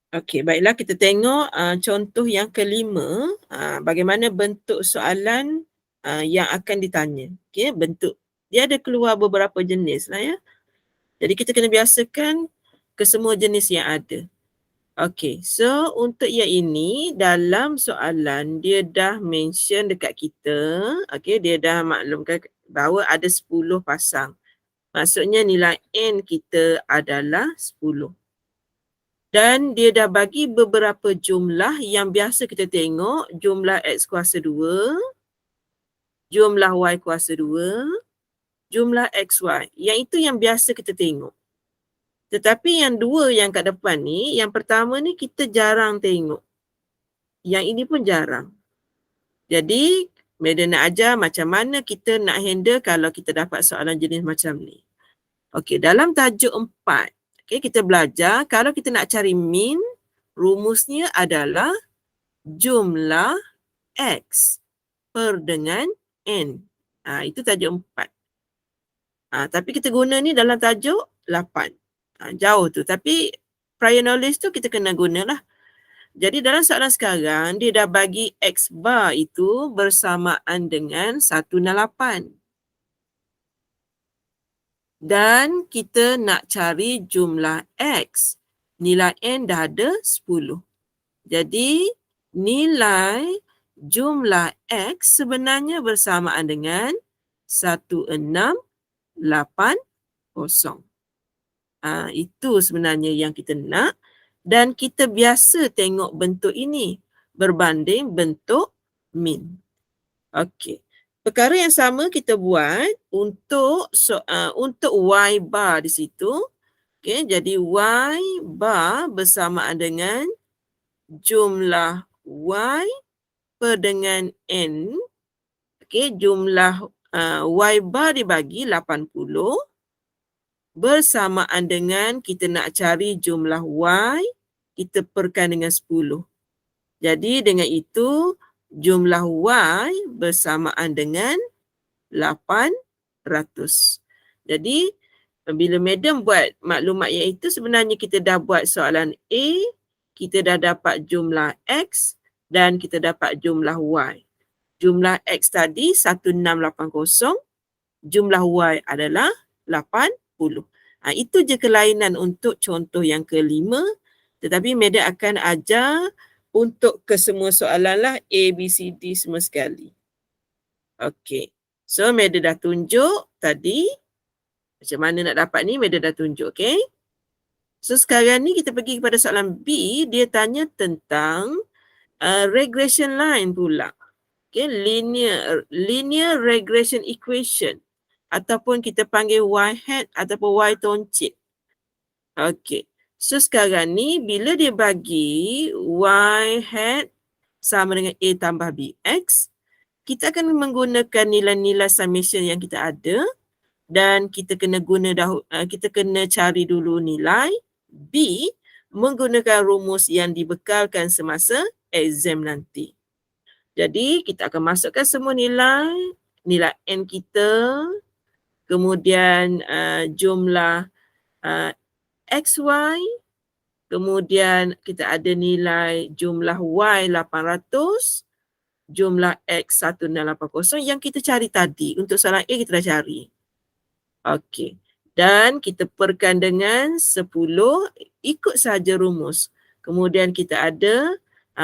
Okey, baiklah kita tengok contoh yang kelima, bagaimana bentuk soalan yang akan ditanya. Okey, bentuk. Dia ada keluar beberapa jenis lah ya. Jadi kita kena biasakan ke semua jenis yang ada. Okey, so untuk yang ini dalam soalan dia dah mention dekat kita, okey, dia dah maklumkan bahawa ada 10 pasang. Maksudnya nilai N kita adalah 10. Dan dia dah bagi beberapa jumlah yang biasa kita tengok, jumlah X kuasa 2, jumlah Y kuasa 2, jumlah XY. Yang itu yang biasa kita tengok. Tetapi yang dua yang kat depan ni, yang pertama ni kita jarang tengok. Yang ini pun jarang. Jadi, Madam nak ajar macam mana kita nak handle kalau kita dapat soalan jenis macam ni. Okey, dalam tajuk 4, okay, kita belajar kalau kita nak cari min, rumusnya adalah jumlah X per dengan N. Itu tajuk 4. Tapi kita guna ni dalam tajuk 8. Jauh tu. Tapi prior knowledge tu kita kena gunalah. Jadi dalam soalan sekarang, dia dah bagi X bar itu bersamaan dengan 168. Dan kita nak cari jumlah X. Nilai N dah ada 10. Jadi nilai jumlah X sebenarnya bersamaan dengan 1680. Itu sebenarnya yang kita nak. Dan kita biasa tengok bentuk ini berbanding bentuk min. Okey. Perkara yang sama kita buat untuk Y bar di situ. Okey, jadi Y bar bersamaan dengan jumlah Y per dengan N. Okey, jumlah Y bar dibagi 80 bersamaan dengan kita nak cari jumlah Y, kita perkan dengan 10. Jadi dengan itu, jumlah Y bersamaan dengan 800. Jadi, bila Madam buat maklumat yang itu, sebenarnya kita dah buat soalan A, kita dah dapat jumlah X dan kita dapat jumlah Y. Jumlah X tadi 1680, jumlah Y adalah 80. Itu je kelainan untuk contoh yang kelima. Tetapi Madam akan ajar untuk kesemua soalan lah A, B, C, D semua sekali. Okey. So Madam dah tunjuk tadi. Macam mana nak dapat ni Madam dah tunjuk. Okay. So sekarang ni kita pergi kepada soalan B. Dia tanya tentang regression line pula. Okay. Linear regression equation. Ataupun kita panggil Y hat ataupun Y toncit. Okey. So sekarang ni bila dia bagi Y hat sama dengan A tambah BX, kita akan menggunakan nilai-nilai summation yang kita ada dan kita kena kita kena cari dulu nilai B menggunakan rumus yang dibekalkan semasa exam nanti. Jadi kita akan masukkan semua nilai N kita, kemudian jumlah XY, kemudian kita ada nilai jumlah Y 800, jumlah X 1680 yang kita cari tadi. Untuk soalan A kita dah cari. Okey. Dan kita perkan dengan 10, ikut saja rumus. Kemudian kita ada,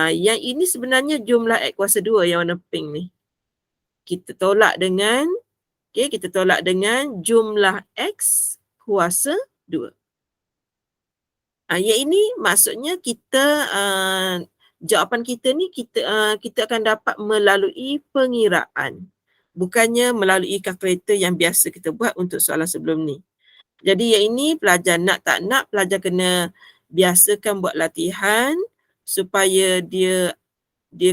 yang ini sebenarnya jumlah X kuasa 2 yang warna pink ni. Kita tolak dengan jumlah X kuasa 2. Yang ini maksudnya kita jawapan kita ni kita akan dapat melalui pengiraan. Bukannya melalui kalkulator yang biasa kita buat untuk soalan sebelum ni. Jadi yang ini pelajar nak tak nak, pelajar kena biasakan buat latihan supaya dia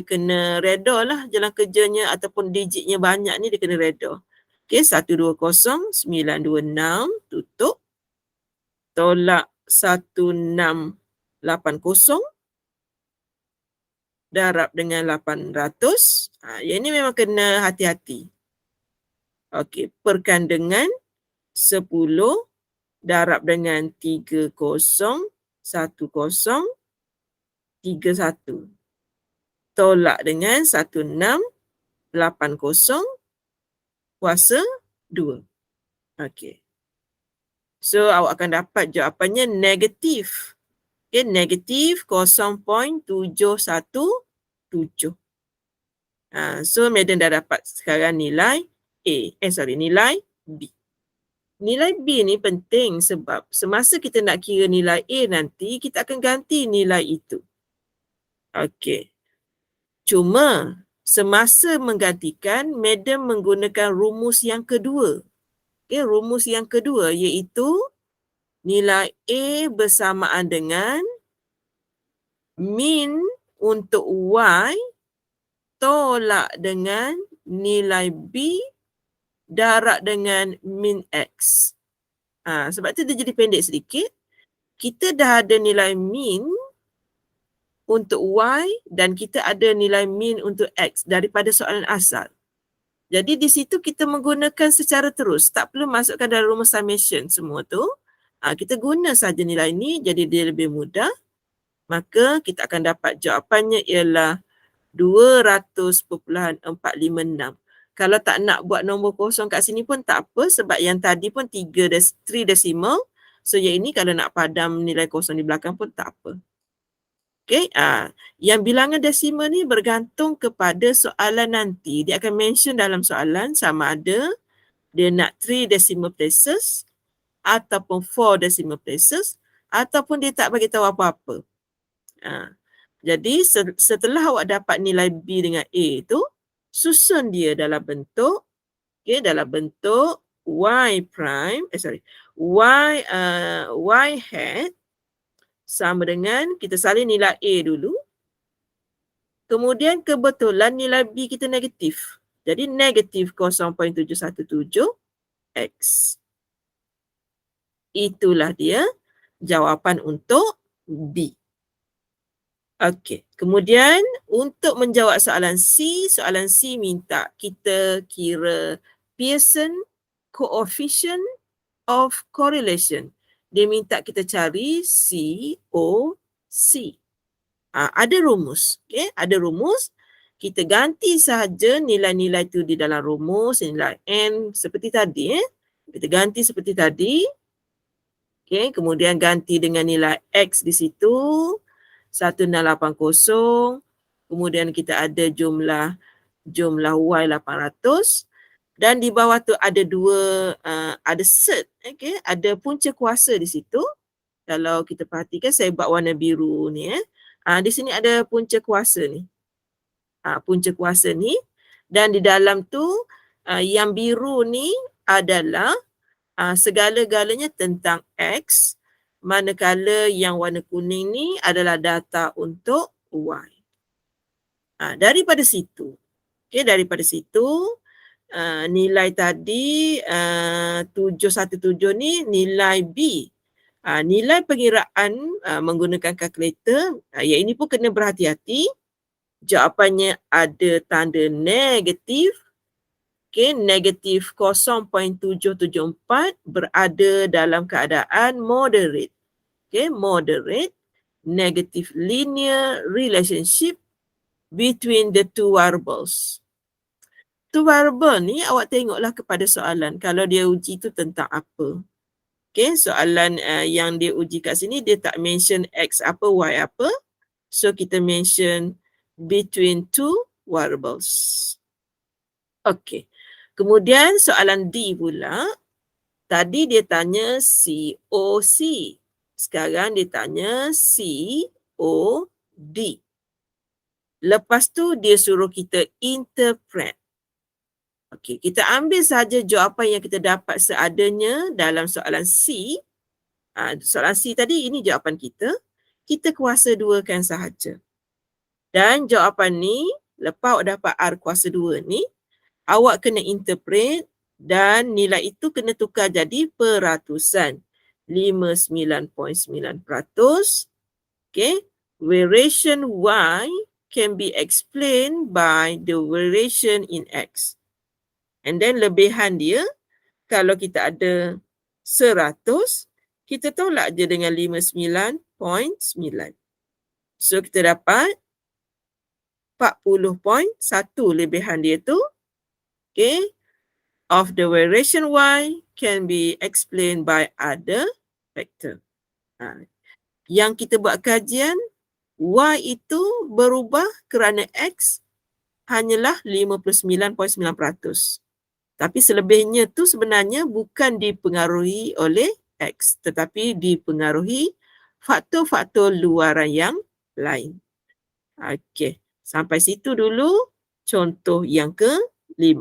kena reda lah jalan kerjanya ataupun digitnya banyak ni dia kena reda. Okey, 120, 926, tutup. Tolak 1680 darab dengan 800. Yang ini memang kena hati-hati. Okey, perkan dengan 10 darab dengan 3010 31. Tolak dengan 1680 kuasa 2. Okey. So, awak akan dapat jawapannya negatif. Okay, negatif 0.717. So, Madam dah dapat sekarang nilai nilai B. Nilai B ni penting sebab semasa kita nak kira nilai A nanti, kita akan ganti nilai itu. Okey. Cuma, semasa menggantikan, Madam menggunakan rumus yang kedua. Okay, rumus yang kedua iaitu nilai A bersamaan dengan min untuk Y tolak dengan nilai B darab dengan min X. Sebab tu dia jadi pendek sedikit. Kita dah ada nilai min untuk Y dan kita ada nilai min untuk X daripada soalan asal. Jadi di situ kita menggunakan secara terus. Tak perlu masukkan dalam rumus summation semua tu. Kita guna saja nilai ni jadi dia lebih mudah. Maka kita akan dapat jawapannya ialah 200.456. Kalau tak nak buat nombor kosong kat sini pun tak apa sebab yang tadi pun 3 decimal. So yang ini kalau nak padam nilai kosong di belakang pun tak apa. Okay, yang bilangan desimal ni bergantung kepada soalan nanti. Dia akan mention dalam soalan sama ada dia nak 3 decimal places ataupun 4 decimal places ataupun dia tak bagi tahu apa-apa. Jadi setelah awak dapat nilai B dengan A tu, susun dia dalam bentuk Y prime, Y hat sama dengan, kita salin nilai A dulu. Kemudian kebetulan nilai B kita negatif. Jadi negatif 0.717 X. Itulah dia jawapan untuk B. Okey. Kemudian untuk menjawab soalan C minta kita kira Pearson coefficient of correlation. Dia minta kita cari COC. Ada rumus. Okay? Ada rumus. Kita ganti sahaja nilai-nilai tu di dalam rumus. Nilai N seperti tadi. Kita ganti seperti tadi. Okay? Kemudian ganti dengan nilai X di situ. 1680. Kemudian kita ada jumlah Y 800. Dan di bawah tu ada ada set, okay? Ada punca kuasa di situ. Kalau kita perhatikan, saya buat warna biru ni. Di sini ada punca kuasa ni. Punca kuasa ni. Dan di dalam tu, yang biru ni adalah segala-galanya tentang X. Manakala yang warna kuning ni adalah data untuk Y. Daripada situ, nilai tadi 717 ni nilai B. Nilai pengiraan menggunakan kalkulator, yang ini pun kena berhati-hati. Jawapannya ada tanda negatif. Okay, negatif 0.774 berada dalam keadaan moderate. Okay, moderate negative linear relationship between the two variables. Tu variable ni awak tengoklah kepada soalan. Kalau dia uji tu tentang apa. Okay, soalan yang dia uji kat sini, dia tak mention X apa, Y apa. So, kita mention between two variables. Okay. Kemudian soalan D pula. Tadi dia tanya COC. Sekarang dia tanya COD. Lepas tu dia suruh kita interpret. Okey, kita ambil saja jawapan yang kita dapat seadanya dalam soalan C. Soalan C tadi, ini jawapan kita. Kita kuasa 2kan sahaja. Dan jawapan ni, lepas awak dapat R kuasa 2 ni, awak kena interpret dan nilai itu kena tukar jadi peratusan. 59.9%. Okay. Variation Y can be explained by the variation in X. And then lebihan dia, kalau kita ada 100, kita tolak je dengan 59.9. So kita dapat 40.1 lebihan dia tu, okay, of the variation Y can be explained by other factor. Yang kita buat kajian, Y itu berubah kerana X hanyalah 59.9%. Tapi selebihnya tu sebenarnya bukan dipengaruhi oleh X, tetapi dipengaruhi faktor-faktor luaran yang lain. Okey, sampai situ dulu contoh yang ke-5.